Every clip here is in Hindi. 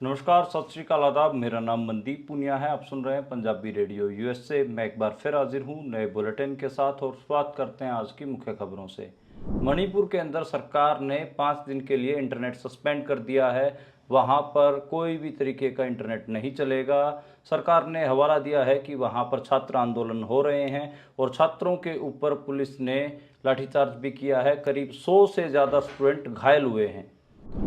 नमस्कार, सत श्री अकाल, आदाब। मेरा नाम मनदीप पुनिया है। आप सुन रहे हैं पंजाबी रेडियो यूएस से। मैं एक बार फिर हाजिर हूँ नए बुलेटिन के साथ और शुरुआत करते हैं आज की मुख्य खबरों से। मणिपुर के अंदर सरकार ने 5 दिन के लिए इंटरनेट सस्पेंड कर दिया है। वहाँ पर कोई भी तरीके का इंटरनेट नहीं चलेगा। सरकार ने हवाला दिया है कि वहाँ पर छात्र आंदोलन हो रहे हैं और छात्रों के ऊपर पुलिस ने लाठीचार्ज भी किया है। करीब 100 से ज़्यादा स्टूडेंट घायल हुए हैं।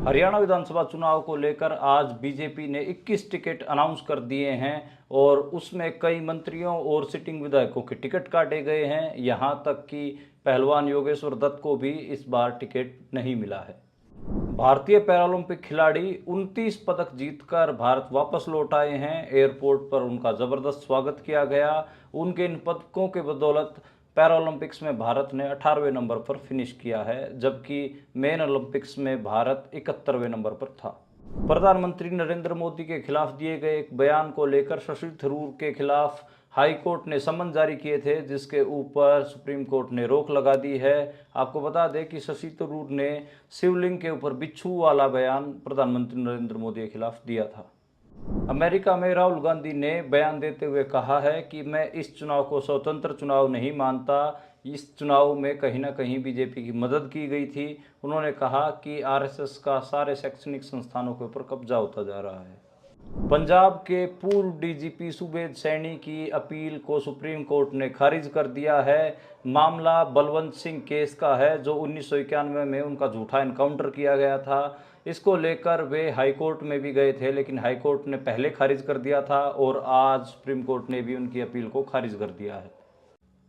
हरियाणा विधानसभा चुनाव को लेकर आज बीजेपी ने 21 टिकट अनाउंस कर दिए हैं और उसमें कई मंत्रियों और सिटिंग विधायकों के टिकट काटे गए हैं। यहां तक कि पहलवान योगेश्वर दत्त को भी इस बार टिकट नहीं मिला है। भारतीय पैरालंपिक खिलाड़ी 29 पदक जीतकर भारत वापस लौट आए हैं। एयरपोर्ट पर उनका जबरदस्त स्वागत किया गया। उनके इन पदकों के बदौलत पैरालंपिक्स में भारत ने 18वें नंबर पर फिनिश किया है, जबकि मेन ओलंपिक्स में भारत 71वें नंबर पर था। प्रधानमंत्री नरेंद्र मोदी के खिलाफ दिए गए एक बयान को लेकर शशि थरूर के खिलाफ हाई कोर्ट ने समन जारी किए थे, जिसके ऊपर सुप्रीम कोर्ट ने रोक लगा दी है। आपको बता दें कि शशि थरूर ने शिवलिंग के ऊपर बिच्छू वाला बयान प्रधानमंत्री नरेंद्र मोदी के खिलाफ दिया था। अमेरिका में राहुल गांधी ने बयान देते हुए कहा है कि मैं इस चुनाव को स्वतंत्र चुनाव नहीं मानता। इस चुनाव में कहीं ना कहीं बीजेपी की मदद की गई थी। उन्होंने कहा कि आरएसएस का सारे शैक्षणिक संस्थानों के ऊपर कब्जा होता जा रहा है। पंजाब के पूर्व डीजीपी सुबेद सैनी की अपील को सुप्रीम कोर्ट ने खारिज कर दिया है। मामला बलवंत सिंह केस का है, जो 1991 में उनका झूठा एनकाउंटर किया गया था। इसको लेकर वे हाईकोर्ट में भी गए थे, लेकिन हाईकोर्ट ने पहले खारिज कर दिया था और आज सुप्रीम कोर्ट ने भी उनकी अपील को खारिज कर दिया है।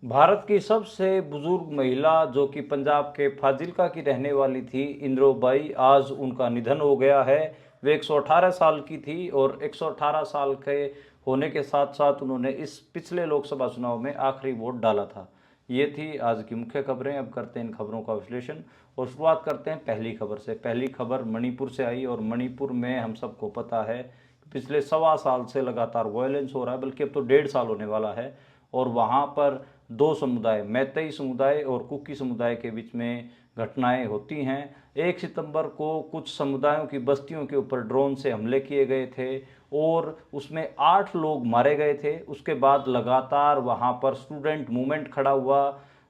भारत की सबसे बुजुर्ग महिला, जो कि पंजाब के फाजिल्का की रहने वाली थी, इंद्रोबाई, आज उनका निधन हो गया है। वे 118 साल की थी और 118 साल के होने के साथ साथ उन्होंने इस पिछले लोकसभा चुनाव में आखिरी वोट डाला था। ये थी आज की मुख्य खबरें। अब करते हैं इन खबरों का विश्लेषण और शुरुआत करते हैं पहली खबर से। पहली खबर मणिपुर से आई और मणिपुर में हम सबको पता है कि पिछले 1.25 साल से लगातार वायलेंस हो रहा है, बल्कि अब तो 1.5 साल होने वाला है। और वहाँ पर दो समुदाय, मैतेई समुदाय और कुकी समुदाय के बीच में घटनाएं होती हैं। 1 सितंबर को कुछ समुदायों की बस्तियों के ऊपर ड्रोन से हमले किए गए थे और उसमें 8 लोग मारे गए थे। उसके बाद लगातार वहाँ पर स्टूडेंट मूवमेंट खड़ा हुआ।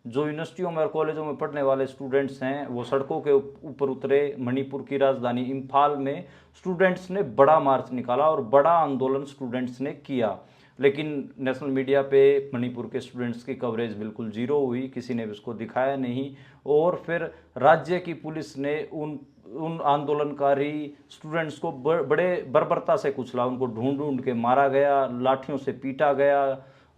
जो यूनिवर्सिटियों में और कॉलेजों में पढ़ने वाले स्टूडेंट्स हैं वो सड़कों के ऊपर उतरे। मणिपुर की राजधानी इम्फाल में स्टूडेंट्स ने बड़ा मार्च निकाला और बड़ा आंदोलन स्टूडेंट्स ने किया, लेकिन नेशनल मीडिया पे मणिपुर के स्टूडेंट्स की कवरेज बिल्कुल जीरो हुई, किसी ने भी उसको दिखाया नहीं। और फिर राज्य की पुलिस ने उन उन आंदोलनकारी स्टूडेंट्स को बड़े बर्बरता से कुचला। उनको ढूंढ ढूंढ के मारा गया, लाठियों से पीटा गया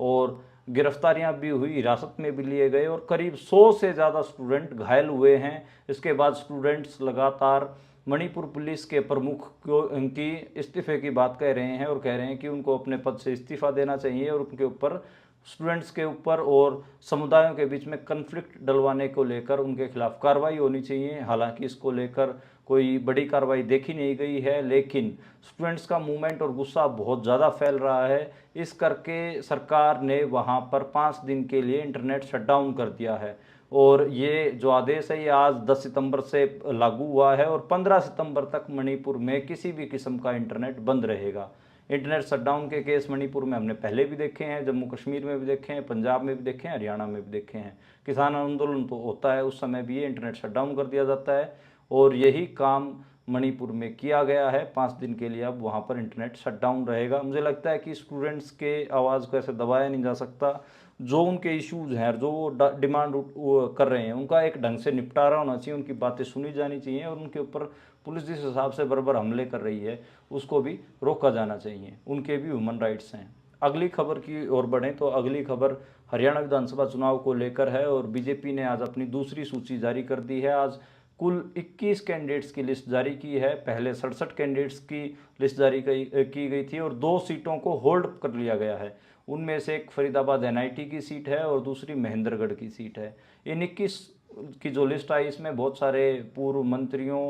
और गिरफ्तारियां भी हुई, हिरासत में भी लिए गए और करीब 100 से ज़्यादा स्टूडेंट घायल हुए हैं। इसके बाद स्टूडेंट्स लगातार मणिपुर पुलिस के प्रमुख को उनकी इस्तीफे की बात कह रहे हैं और कह रहे हैं कि उनको अपने पद से इस्तीफा देना चाहिए और उनके ऊपर, स्टूडेंट्स के ऊपर और समुदायों के बीच में कन्फ्लिक्ट डलवाने को लेकर उनके खिलाफ कार्रवाई होनी चाहिए। हालांकि इसको लेकर कोई बड़ी कार्रवाई देखी नहीं गई है, लेकिन स्टूडेंट्स का मूवमेंट और गुस्सा बहुत ज़्यादा फैल रहा है। इस करके सरकार ने वहाँ पर 5 दिन के लिए इंटरनेट शटडाउन कर दिया है और ये जो आदेश है ये आज 10 सितंबर से लागू हुआ है और 15 सितंबर तक मणिपुर में किसी भी किस्म का इंटरनेट बंद रहेगा। इंटरनेट शटडाउन के केस मणिपुर में हमने पहले भी देखे हैं, जम्मू कश्मीर में भी देखे हैं, पंजाब में भी देखे हैं, हरियाणा में भी देखे हैं। किसान आंदोलन तो होता है, उस समय भी ये इंटरनेट शटडाउन कर दिया जाता है और यही काम मणिपुर में किया गया है। 5 दिन के लिए अब वहाँ पर इंटरनेट शटडाउन रहेगा। मुझे लगता है कि स्टूडेंट्स के आवाज़ को ऐसे दबाया नहीं जा सकता। जो उनके इश्यूज़ हैं और जो वो डिमांड कर रहे हैं उनका एक ढंग से निपटारा होना चाहिए, उनकी बातें सुनी जानी चाहिए और उनके ऊपर पुलिस जिस हिसाब से बर्बर हमले कर रही है उसको भी रोका जाना चाहिए। उनके भी ह्यूमन राइट्स हैं। अगली खबर की ओर बढ़ें तो अगली खबर हरियाणा विधानसभा चुनाव को लेकर है और बीजेपी ने आज अपनी दूसरी सूची जारी कर दी है। आज कुल 21 कैंडिडेट्स की लिस्ट जारी की है। पहले 67 कैंडिडेट्स की लिस्ट जारी की गई थी और 2 सीटों को होल्ड कर लिया गया है। उनमें से एक फरीदाबाद एनआईटी की सीट है और दूसरी महेंद्रगढ़ की सीट है। इन 21 की जो लिस्ट आई इसमें बहुत सारे पूर्व मंत्रियों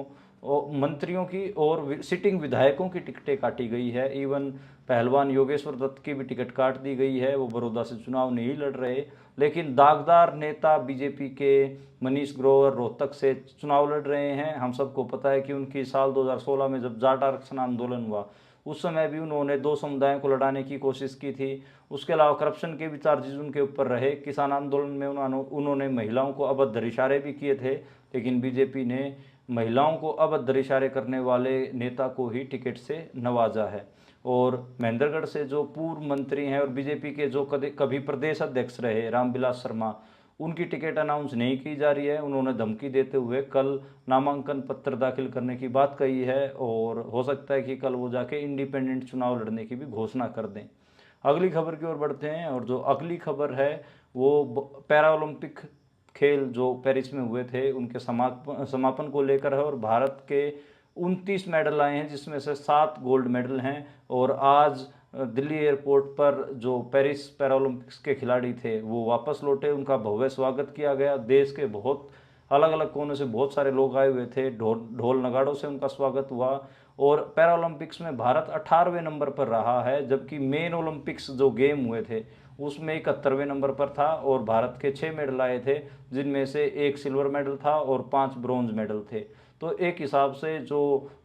मंत्रियों की और सिटिंग विधायकों की टिकटें काटी गई है। इवन पहलवान योगेश्वर दत्त की भी टिकट काट दी गई है, वो बड़ौदा से चुनाव नहीं लड़ रहे। लेकिन दागदार नेता बीजेपी के मनीष ग्रोवर रोहतक से चुनाव लड़ रहे हैं। हम सबको पता है कि उनकी साल 2016 में जब जाट आरक्षण आंदोलन हुआ, उस समय भी उन्होंने दो समुदायों को लड़ाने की कोशिश की थी। उसके अलावा करप्शन के भी चार्जेस उनके ऊपर रहे। किसान आंदोलन में उन्होंने महिलाओं को अभद्र इशारे भी किए थे, लेकिन बीजेपी ने महिलाओं को अभद्र इशारे करने वाले नेता को ही टिकट से नवाजा है। और महेंद्रगढ़ से जो पूर्व मंत्री हैं और बीजेपी के जो कभी प्रदेश अध्यक्ष रहे रामविलास शर्मा, उनकी टिकट अनाउंस नहीं की जा रही है। उन्होंने धमकी देते हुए कल नामांकन पत्र दाखिल करने की बात कही है और हो सकता है कि कल वो जाके इंडिपेंडेंट चुनाव लड़ने की भी घोषणा कर दें। अगली खबर की ओर बढ़ते हैं और जो अगली खबर है वो पैरा ओलंपिक खेल जो पेरिस में हुए थे उनके समापन को लेकर है। और भारत के 29 मेडल आए हैं, जिसमें से 7 गोल्ड मेडल हैं। और आज दिल्ली एयरपोर्ट पर जो पेरिस पैरालंपिक्स के खिलाड़ी थे वो वापस लौटे, उनका भव्य स्वागत किया गया। देश के बहुत अलग अलग कोनों से बहुत सारे लोग आए हुए थे, ढोल नगाड़ों से उनका स्वागत हुआ। और पैरालंपिक्स में भारत 18वें नंबर पर रहा है, जबकि मेन ओलंपिक्स जो गेम हुए थे उसमें 71वें नंबर पर था और भारत के 6 मेडल आए थे, जिनमें से 1 सिल्वर मेडल था और 5 ब्रॉन्ज मेडल थे। तो एक हिसाब से जो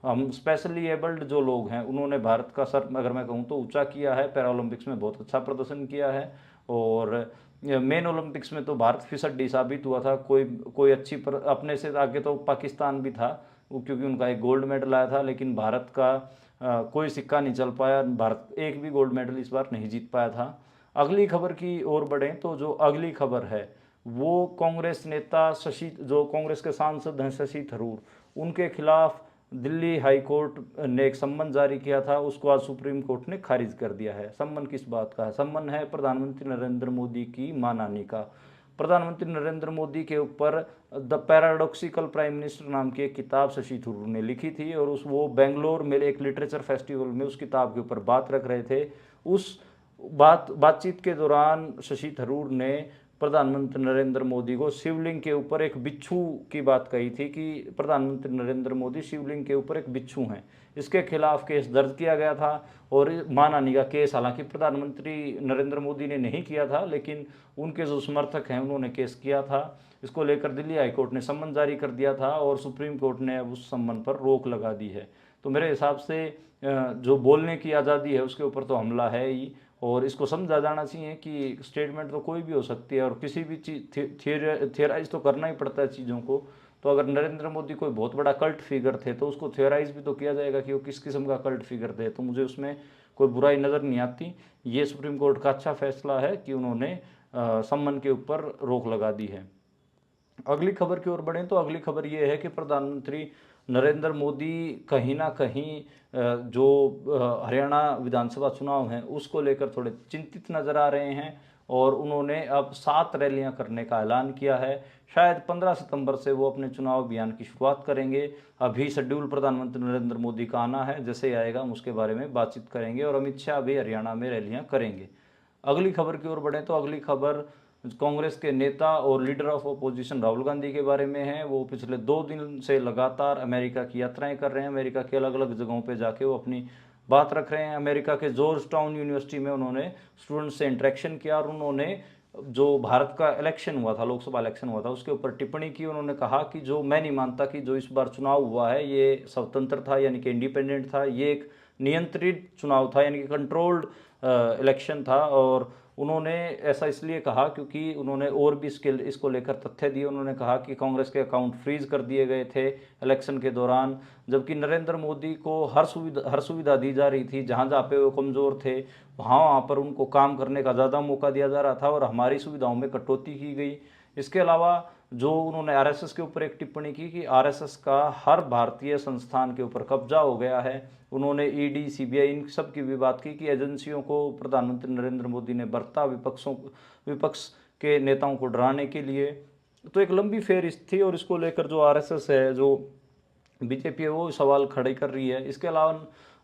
हम स्पेशली एबल्ड जो लोग हैं उन्होंने भारत का सर अगर मैं कहूँ तो ऊंचा किया है, पैरालंपिक्स में बहुत अच्छा प्रदर्शन किया है। और मेन ओलंपिक्स में तो भारत फिसड्डी साबित हुआ था। कोई अच्छी अपने से आगे तो पाकिस्तान भी था, क्योंकि उनका एक गोल्ड मेडल आया था, लेकिन भारत का कोई सिक्का नहीं चल पाया। भारत एक भी गोल्ड मेडल इस बार नहीं जीत पाया था। अगली खबर की ओर बढ़ें तो जो अगली खबर है वो कांग्रेस नेता जो कांग्रेस के सांसद हैं शशि थरूर, उनके खिलाफ दिल्ली हाई कोर्ट ने एक सम्मन जारी किया था, उसको आज सुप्रीम कोर्ट ने खारिज कर दिया है। सम्मन किस बात का है? सम्मन है प्रधानमंत्री नरेंद्र मोदी की मानहानि का। प्रधानमंत्री नरेंद्र मोदी के ऊपर द पैराडॉक्सिकल प्राइम मिनिस्टर नाम की एक किताब शशि थरूर ने लिखी थी और वो बेंगलोर में एक लिटरेचर फेस्टिवल में उस किताब के ऊपर बात रख रहे थे। उस बातचीत के दौरान शशि थरूर ने प्रधानमंत्री नरेंद्र मोदी को शिवलिंग के ऊपर एक बिच्छू की बात कही थी कि प्रधानमंत्री नरेंद्र मोदी शिवलिंग के ऊपर एक बिच्छू हैं। इसके खिलाफ केस दर्ज किया गया था और मानहानि का केस हालांकि प्रधानमंत्री नरेंद्र मोदी ने नहीं किया था, लेकिन उनके जो समर्थक हैं उन्होंने केस किया था। इसको लेकर दिल्ली हाईकोर्ट ने सम्मन जारी कर दिया था और सुप्रीम कोर्ट ने अब उस सम्मन पर रोक लगा दी है। तो मेरे हिसाब से जो बोलने की आज़ादी है उसके ऊपर तो हमला है ही, और इसको समझा जाना चाहिए कि स्टेटमेंट तो कोई भी हो सकती है और किसी भी चीज़ थियराइज तो करना ही पड़ता है चीज़ों को। तो अगर नरेंद्र मोदी कोई बहुत बड़ा कल्ट फिगर थे तो उसको थियराइज भी तो किया जाएगा कि वो किस किस्म का कल्ट फिगर थे। तो मुझे उसमें कोई बुराई नज़र नहीं आती। ये सुप्रीम कोर्ट का अच्छा फैसला है कि उन्होंने सम्मन के ऊपर रोक लगा दी है। अगली खबर की ओर बढ़ें तो अगली खबर ये है कि प्रधानमंत्री नरेंद्र मोदी कहीं ना कहीं जो हरियाणा विधानसभा चुनाव हैं उसको लेकर थोड़े चिंतित नज़र आ रहे हैं और उन्होंने अब 7 रैलियां करने का ऐलान किया है। शायद 15 सितंबर से वो अपने चुनाव अभियान की शुरुआत करेंगे। अभी शेड्यूल प्रधानमंत्री नरेंद्र मोदी का आना है, जैसे ही आएगा हम उसके बारे में बातचीत करेंगे। और अमित शाह भी हरियाणा में रैलियां करेंगे। अगली खबर की ओर बढ़ें तो अगली खबर कांग्रेस के नेता और leader of opposition Rahul Gandhi के बारे में है। वो पिछले 2 दिन से लगातार अमेरिका की यात्राएं कर रहे हैं। अमेरिका के अलग अलग जगहों पे जाके वो अपनी बात रख रहे हैं। अमेरिका के जॉर्ज टाउन यूनिवर्सिटी में उन्होंने स्टूडेंट्स से इंटरेक्शन किया और उन्होंने जो भारत का इलेक्शन हुआ था, लोकसभा इलेक्शन हुआ था, उसके ऊपर टिप्पणी की। उन्होंने कहा कि जो मैं नहीं मानता कि जो इस बार चुनाव हुआ है ये स्वतंत्र था, यानी कि इंडिपेंडेंट था। ये एक नियंत्रित चुनाव था, यानी कि कंट्रोल्ड इलेक्शन था। और उन्होंने ऐसा इसलिए कहा क्योंकि उन्होंने और भी इसको लेकर तथ्य दिए। उन्होंने कहा कि कांग्रेस के अकाउंट फ्रीज कर दिए गए थे इलेक्शन के दौरान, जबकि नरेंद्र मोदी को हर सुविधा दी जा रही थी। जहाँ जहाँ पे वो कमज़ोर थे वहाँ पर उनको काम करने का ज़्यादा मौका दिया जा रहा था और हमारी सुविधाओं में कटौती की गई। इसके अलावा जो उन्होंने आरएसएस के ऊपर एक टिप्पणी की कि आरएसएस का हर भारतीय संस्थान के ऊपर कब्जा हो गया है। उन्होंने ईडी, सीबीआई इन सब की भी बात की कि एजेंसियों को प्रधानमंत्री नरेंद्र मोदी ने बरता विपक्ष के नेताओं को डराने के लिए। तो एक लंबी फेहरिस्त थी और इसको लेकर जो आरएसएस है, जो बीजेपी है, वो सवाल खड़े कर रही है। इसके अलावा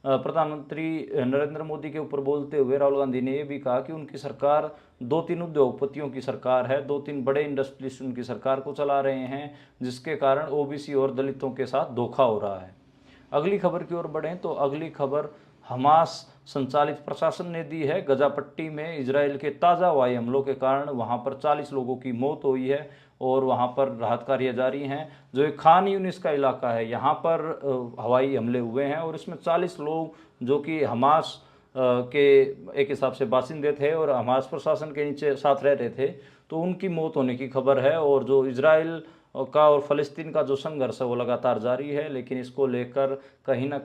प्रधानमंत्री नरेंद्र मोदी के ऊपर बोलते हुए राहुल गांधी ने ये भी कहा कि उनकी सरकार 2-3 उद्योगपतियों की सरकार है, 2-3 बड़े इंडस्ट्रियलिस्ट उनकी सरकार को चला रहे हैं, जिसके कारण ओबीसी और दलितों के साथ धोखा हो रहा है। अगली खबर की ओर बढ़ें तो अगली खबर हमास संचालित प्रशासन ने दी है। गजा पट्टी में इजराइल के ताज़ा हवाई हमलों के कारण वहां पर 40 लोगों की मौत हुई है और वहां पर राहत कार्य जारी हैं। जो एक खान यूनिस का इलाका है, यहाँ पर हवाई हमले हुए हैं और इसमें 40 लोग जो कि हमास के एक हिसाब से बासिंदे थे और हमास प्रशासन के नीचे साथ रह रहे थे, तो उनकी मौत होने की खबर है। और जो इजराइल का और फ़लस्तीन का जो संघर्ष है वो लगातार जारी है, लेकिन इसको लेकर कहीं ना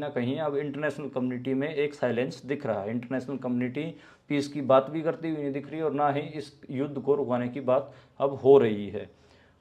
कहीं अब इंटरनेशनल कम्युनिटी में एक साइलेंस दिख रहा है। इंटरनेशनल कम्युनिटी पीस की बात भी करती हुई नहीं दिख रही और ना ही इस युद्ध को रुकवाने की बात अब हो रही है।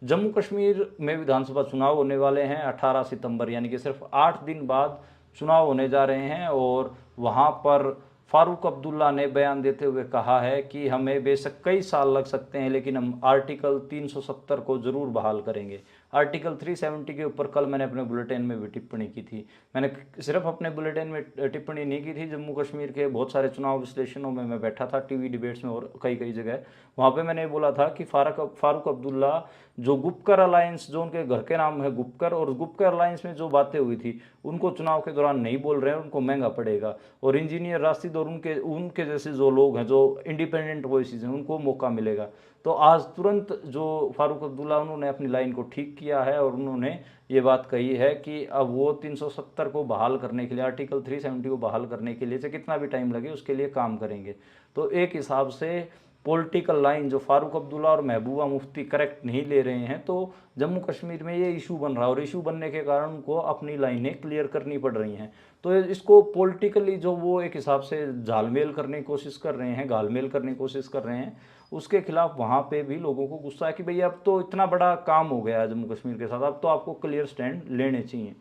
जम्मू कश्मीर में विधानसभा चुनाव होने वाले हैं 18 सितंबर, यानी कि सिर्फ 8 दिन बाद चुनाव होने जा रहे हैं। और वहाँ पर फारूक अब्दुल्ला ने बयान देते हुए कहा है कि हमें बेशक कई साल लग सकते हैं, लेकिन हम आर्टिकल 370 को ज़रूर बहाल करेंगे। आर्टिकल 370 के ऊपर कल मैंने अपने बुलेटिन में भी टिप्पणी की थी। मैंने सिर्फ अपने बुलेटिन में टिप्पणी नहीं की थी, जम्मू कश्मीर के बहुत सारे चुनाव विश्लेषणों में मैं बैठा था, टीवी डिबेट्स में और कई जगह। वहाँ पे मैंने बोला था कि फारूक अब्दुल्ला जो गुपकर अलायंस, जो उनके घर के नाम है गुपकर, और गुपकर अलायंस में जो बातें हुई थी उनको चुनाव के दौरान नहीं बोल रहे हैं, उनको महंगा पड़ेगा। और इंजीनियर राशिद और उनके जैसे जो लोग हैं, जो इंडिपेंडेंट वॉइसेस हैं, उनको मौका मिलेगा। तो आज तुरंत जो फारूक अब्दुल्ला, उन्होंने अपनी लाइन को ठीक किया है और उन्होंने ये बात कही है कि अब वो 370 को बहाल करने के लिए, आर्टिकल 370 को बहाल करने के लिए चाहे कितना भी टाइम लगे उसके लिए काम करेंगे। तो एक हिसाब से पॉलिटिकल लाइन जो फारूक अब्दुल्ला और महबूबा मुफ्ती करेक्ट नहीं ले रहे हैं, तो जम्मू कश्मीर में ये इशू बन रहा है और इशू बनने के कारण उनको अपनी लाइनें क्लियर करनी पड़ रही हैं। तो इसको पॉलिटिकली जो वो एक हिसाब से झालमेल करने की कोशिश कर रहे हैं, घालमेल करने की कोशिश कर रहे हैं, उसके खिलाफ वहाँ पे भी लोगों को गुस्सा है कि भैया अब तो इतना बड़ा काम हो गया है जम्मू कश्मीर के साथ, अब तो आपको क्लियर स्टैंड लेने चाहिए।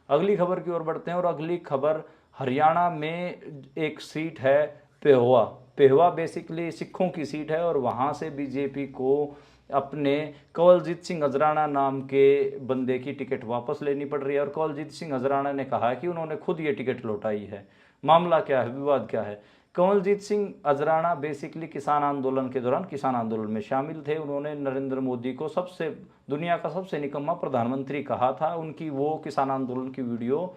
अगली खबर की ओर बढ़ते हैं और अगली खबर हरियाणा में एक सीट है पेहोवा। पेहोवा बेसिकली सिखों की सीट है और वहाँ से बीजेपी को अपने कंवलजीत सिंह हजराना नाम के बंदे की टिकट वापस लेनी पड़ रही है। और कंवलजीत सिंह हजराना ने कहा है कि उन्होंने खुद ये टिकट लौटाई है। मामला क्या है, विवाद क्या है? कंवलजीत सिंह हजराना बेसिकली किसान आंदोलन के दौरान किसान आंदोलन में शामिल थे। उन्होंने नरेंद्र मोदी को दुनिया का सबसे निकम्मा प्रधानमंत्री कहा था। उनकी वो किसान आंदोलन की वीडियो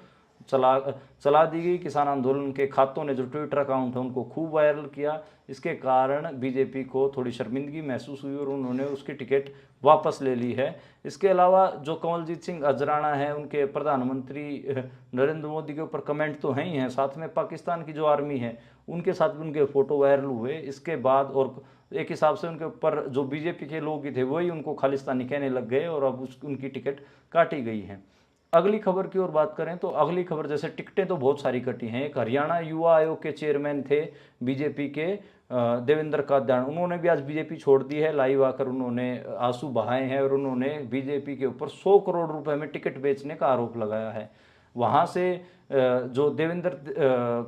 चला दी गई। किसान आंदोलन के खातों ने जो ट्विटर अकाउंट है उनको खूब वायरल किया। इसके कारण बीजेपी को थोड़ी शर्मिंदगी महसूस हुई और उन्होंने उसकी टिकट वापस ले ली है। इसके अलावा जो कंवलजीत सिंह हजराना है, उनके प्रधानमंत्री नरेंद्र मोदी के ऊपर कमेंट तो हैं ही हैं, साथ में पाकिस्तान की जो आर्मी है उनके साथ भी उनके फ़ोटो वायरल हुए। इसके बाद और एक हिसाब से उनके ऊपर जो बीजेपी के लोग ही थे वही उनको खालिस्तानी कहने लग गए और अब उनकी टिकट काटी गई है। अगली खबर की ओर बात करें तो अगली खबर, जैसे टिकटें तो बहुत सारी कटी हैं। एक हरियाणा युवा आयोग के चेयरमैन थे बीजेपी के देवेंद्र कादयान, उन्होंने भी आज बीजेपी छोड़ दी है। लाइव आकर उन्होंने आंसू बहाए हैं और उन्होंने बीजेपी के ऊपर 100 करोड़ रुपए में टिकट बेचने का आरोप लगाया है। वहाँ से जो देवेंद्र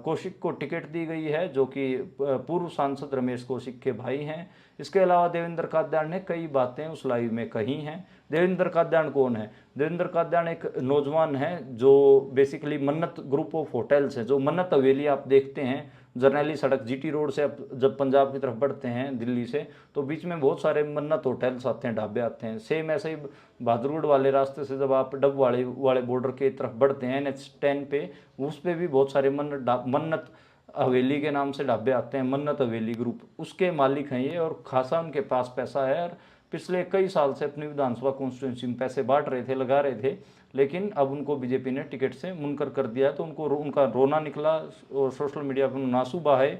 कौशिक को टिकट दी गई है, जो कि पूर्व सांसद रमेश कौशिक के भाई हैं। इसके अलावा देवेंद्र कादयान ने कई बातें उस लाइव में कही हैं। देवेंद्र कादयान कौन है? देवेंद्र कादयान एक नौजवान है जो बेसिकली मन्नत ग्रुप ऑफ होटल्स है, जो मन्नत हवेली आप देखते हैं जरनैली सड़क जीटी रोड से आप जब पंजाब की तरफ बढ़ते हैं दिल्ली से, तो बीच में बहुत सारे मन्नत होटल्स आते हैं, ढाबे आते हैं। सेम ऐसे ही बहादुरगढ़ वाले रास्ते से जब आप डब वाले बॉर्डर की तरफ बढ़ते हैं NH10 पे, उस पर भी बहुत सारे मन्नत हवेली के नाम से ढाबे आते हैं। मन्नत हवेली ग्रुप उसके मालिक हैं ये, और खासा उनके पास पैसा है और पिछले कई साल से अपनी विधानसभा कॉन्स्टिट्यूंसी में पैसे बांट रहे थे, लगा रहे थे, लेकिन अब उनको बीजेपी ने टिकट से मुनकर कर दिया है। तो उनका रोना निकला और सोशल मीडिया पर नासू बहाए।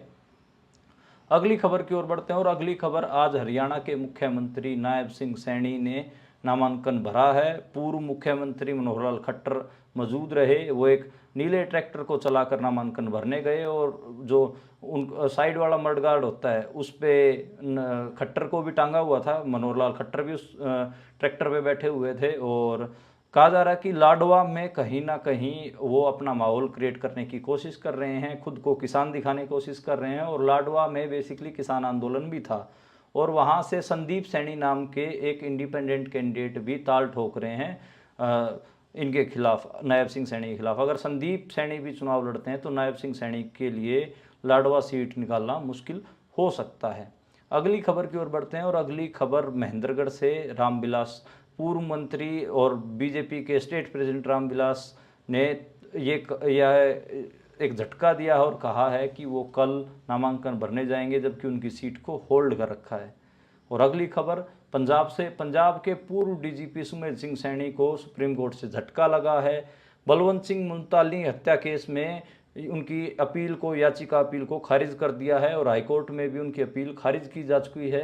अगली खबर की ओर बढ़ते हैं और अगली खबर, आज हरियाणा के मुख्यमंत्री नायब सिंह सैनी ने नामांकन भरा है। पूर्व मुख्यमंत्री मनोहर लाल खट्टर मौजूद रहे। वो एक नीले ट्रैक्टर को चलाकर नामांकन भरने गए और जो उन साइड वाला मडगार्ड होता है उस पर खट्टर को भी टांगा हुआ था। मनोहर लाल खट्टर भी उस ट्रैक्टर पे बैठे हुए थे और कहा जा रहा है कि लाडवा में कहीं ना कहीं वो अपना माहौल क्रिएट करने की कोशिश कर रहे हैं, खुद को किसान दिखाने की कोशिश कर रहे हैं। और लाडवा में बेसिकली किसान आंदोलन भी था और वहाँ से संदीप सैनी नाम के एक इंडिपेंडेंट कैंडिडेट भी ताल ठोक रहे हैं। इनके खिलाफ, नायब सिंह सैनी के खिलाफ। अगर संदीप सैनी भी चुनाव लड़ते हैं तो नायब सिंह सैनी के लिए लाडवा सीट निकालना मुश्किल हो सकता है। अगली खबर की ओर बढ़ते हैं और अगली खबर महेंद्रगढ़ से। रामविलास, पूर्व मंत्री और बीजेपी के स्टेट प्रेसिडेंट रामविलास ने यह एक झटका दिया है और कहा है कि वो कल नामांकन भरने जाएंगे, जबकि उनकी सीट को होल्ड कर रखा है। और अगली खबर पंजाब से। पंजाब के पूर्व डीजीपी सुमेध सिंह सैनी को सुप्रीम कोर्ट से झटका लगा है। बलवंत सिंह मुल्तानी हत्या केस में उनकी अपील को, याचिका अपील को खारिज कर दिया है और हाईकोर्ट में भी उनकी अपील खारिज की जा चुकी है।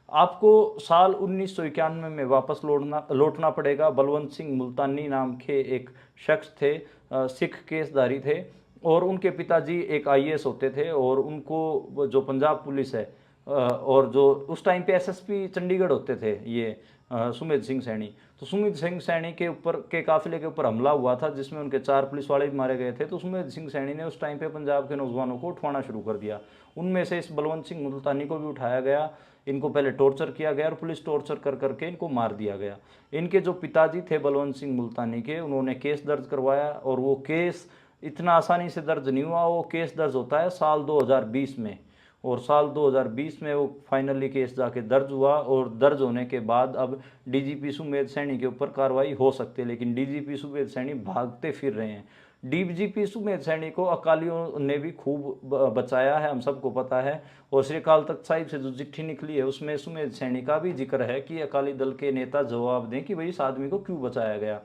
आपको साल 1991 में वापस लौटना पड़ेगा। बलवंत सिंह मुल्तानी नाम के एक शख्स थे, सिख केसधारी थे, और उनके पिताजी एक आईएएस होते थे, और उनको जो पंजाब पुलिस है और जो उस टाइम पे एसएसपी चंडीगढ़ होते थे ये सुमेध सिंह सैनी, तो सुमेध सिंह सैनी के ऊपर के काफिले के ऊपर हमला हुआ था जिसमें उनके 4 पुलिस वाले भी मारे गए थे। तो सुमेध सिंह सैनी ने उस टाइम पे पंजाब के नौजवानों को उठवाना शुरू कर दिया। उनमें से इस बलवंत सिंह मुल्तानी को भी उठाया गया। इनको पहले टॉर्चर किया गया और पुलिस टॉर्चर कर करके इनको मार दिया गया। इनके जो पिताजी थे बलवंत सिंह मुल्तानी के, उन्होंने केस दर्ज करवाया, और वो केस इतना आसानी से दर्ज नहीं हुआ। वो केस दर्ज होता है साल 2020 में, और साल 2020 में वो फाइनली केस जाके दर्ज हुआ, और दर्ज होने के बाद अब डीजीपी सुमेध सैनी के ऊपर कार्रवाई हो सकती है। लेकिन डीजीपी सुमेध सैनी भागते फिर रहे हैं। डीजीपी सुमेध सैनी को अकालियों ने भी खूब बचाया है, हम सबको पता है। और श्री अकाल तख्त साहिब से जो चिट्ठी निकली है उसमें सुमेध सैनी का भी जिक्र है कि अकाली दल के नेता जवाब दें कि भाई इस आदमी को क्यों बचाया गया।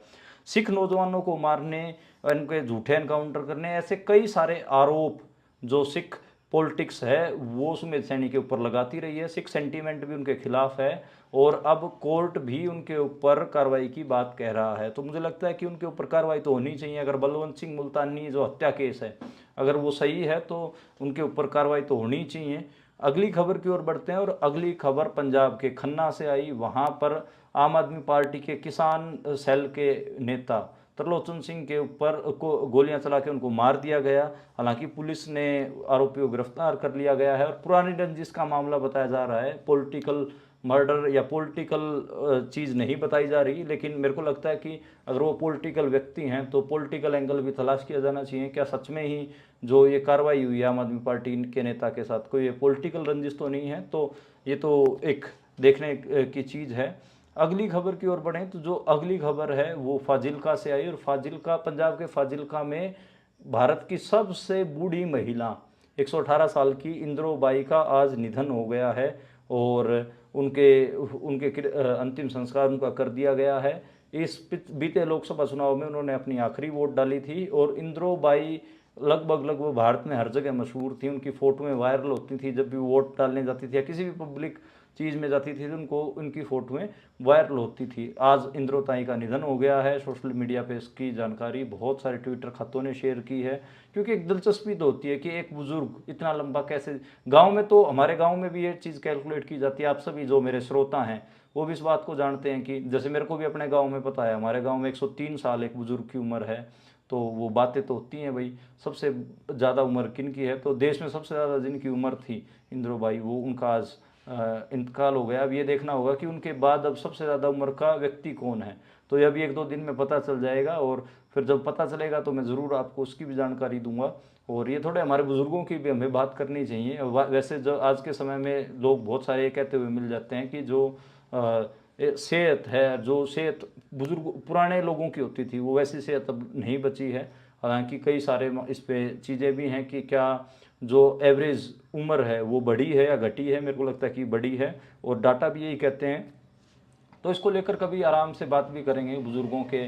सिख नौजवानों को मारने, उनके झूठे एनकाउंटर करने, ऐसे कई सारे आरोप जो सिख पॉलिटिक्स है वो सुमेध सैनी के ऊपर लगाती रही है। सिख सेंटीमेंट भी उनके खिलाफ है, और अब कोर्ट भी उनके ऊपर कार्रवाई की बात कह रहा है। तो मुझे लगता है कि उनके ऊपर कार्रवाई तो होनी चाहिए। अगर बलवंत सिंह मुल्तानी जो हत्या केस है अगर वो सही है तो उनके ऊपर कार्रवाई तो होनी चाहिए। अगली खबर की ओर बढ़ते हैं, और अगली खबर पंजाब के खन्ना से आई। वहाँ पर आम आदमी पार्टी के किसान सेल के नेता त्रिलोचन सिंह के ऊपर को गोलियां चला के उनको मार दिया गया। हालांकि पुलिस ने आरोपी को गिरफ्तार कर लिया गया है, और पुरानी रंजिश का मामला बताया जा रहा है। पॉलिटिकल मर्डर या पॉलिटिकल चीज़ नहीं बताई जा रही, लेकिन मेरे को लगता है कि अगर वो पॉलिटिकल व्यक्ति हैं तो पॉलिटिकल एंगल भी तलाश किया जाना चाहिए। क्या सच में ही जो ये कार्रवाई हुई है आम आदमी पार्टी के नेता के साथ कोई ये पॉलिटिकल रंजिश तो नहीं है? तो ये तो एक देखने की चीज़ है। अगली खबर की ओर बढ़ें तो जो अगली खबर है वो फाजिल्का से आई, और फाजिल्का, पंजाब के फाजिल्का में भारत की सबसे बूढ़ी महिला 118 साल की इंदिराबाई का आज निधन हो गया है, और उनके उनके अंतिम संस्कार उनका कर दिया गया है। इस बीते लोकसभा चुनाव में उन्होंने अपनी आखिरी वोट डाली थी, और इंदिराबाई लगभग भारत में हर जगह मशहूर थी। उनकी फ़ोटोएं वायरल होती थी जब भी वोट डालने जाती थी या किसी भी पब्लिक चीज़ में जाती थी तो उनको उनकी फ़ोटोएं वायरल होती थी। आज इंदिराताई का निधन हो गया है। सोशल मीडिया पे इसकी जानकारी बहुत सारे ट्विटर खातों ने शेयर की है, क्योंकि एक दिलचस्पी तो होती है कि एक बुज़ुर्ग इतना लंबा कैसे, गांव में तो, हमारे गांव में भी ये चीज़ कैलकुलेट की जाती है। आप सभी जो मेरे श्रोता हैं वो भी इस बात को जानते हैं कि जैसे मेरे को भी अपने गाँव में पता है, हमारे गाँव में 103 साल एक बुज़ुर्ग की उम्र है। तो वो बातें तो होती हैं भाई, सबसे ज़्यादा उम्र किन की है? तो देश में सबसे ज़्यादा जिनकी उम्र थी इंदिराबाई, वो उनका आज इंतकाल हो गया। अब ये देखना होगा कि उनके बाद अब सबसे ज़्यादा उम्र का व्यक्ति कौन है। तो ये अभी 1-2 दिन में पता चल जाएगा, और फिर जब पता चलेगा तो मैं ज़रूर आपको उसकी भी जानकारी दूंगा। और ये थोड़े हमारे बुज़ुर्गों की भी हमें बात करनी चाहिए। वैसे जो आज के समय में लोग बहुत सारे ये कहते हुए मिल जाते हैं कि जो सेहत है, जो सेहत बुज़ुर्ग पुराने लोगों की होती थी वो वैसी सेहत अब नहीं बची है। हालांकि कई सारे इस पे चीज़ें भी हैं कि क्या जो एवरेज उम्र है वो बढ़ी है या घटी है। मेरे को लगता है कि बढ़ी है, और डाटा भी यही कहते हैं। तो इसको लेकर कभी आराम से बात भी करेंगे बुज़ुर्गों के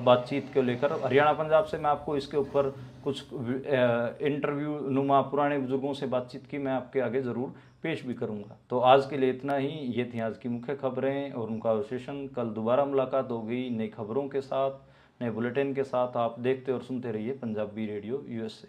बातचीत को लेकर। हरियाणा पंजाब से मैं आपको इसके ऊपर कुछ इंटरव्यू नुमा पुराने बुज़ुर्गों से बातचीत की मैं आपके आगे ज़रूर पेश भी करूंगा। तो आज के लिए इतना ही। ये थी आज की मुख्य खबरें और उनका विश्लेषण। कल दोबारा मुलाकात होगी नई खबरों के साथ, नए बुलेटिन के साथ। आप देखते और सुनते रहिए पंजाबी रेडियो यूएसए।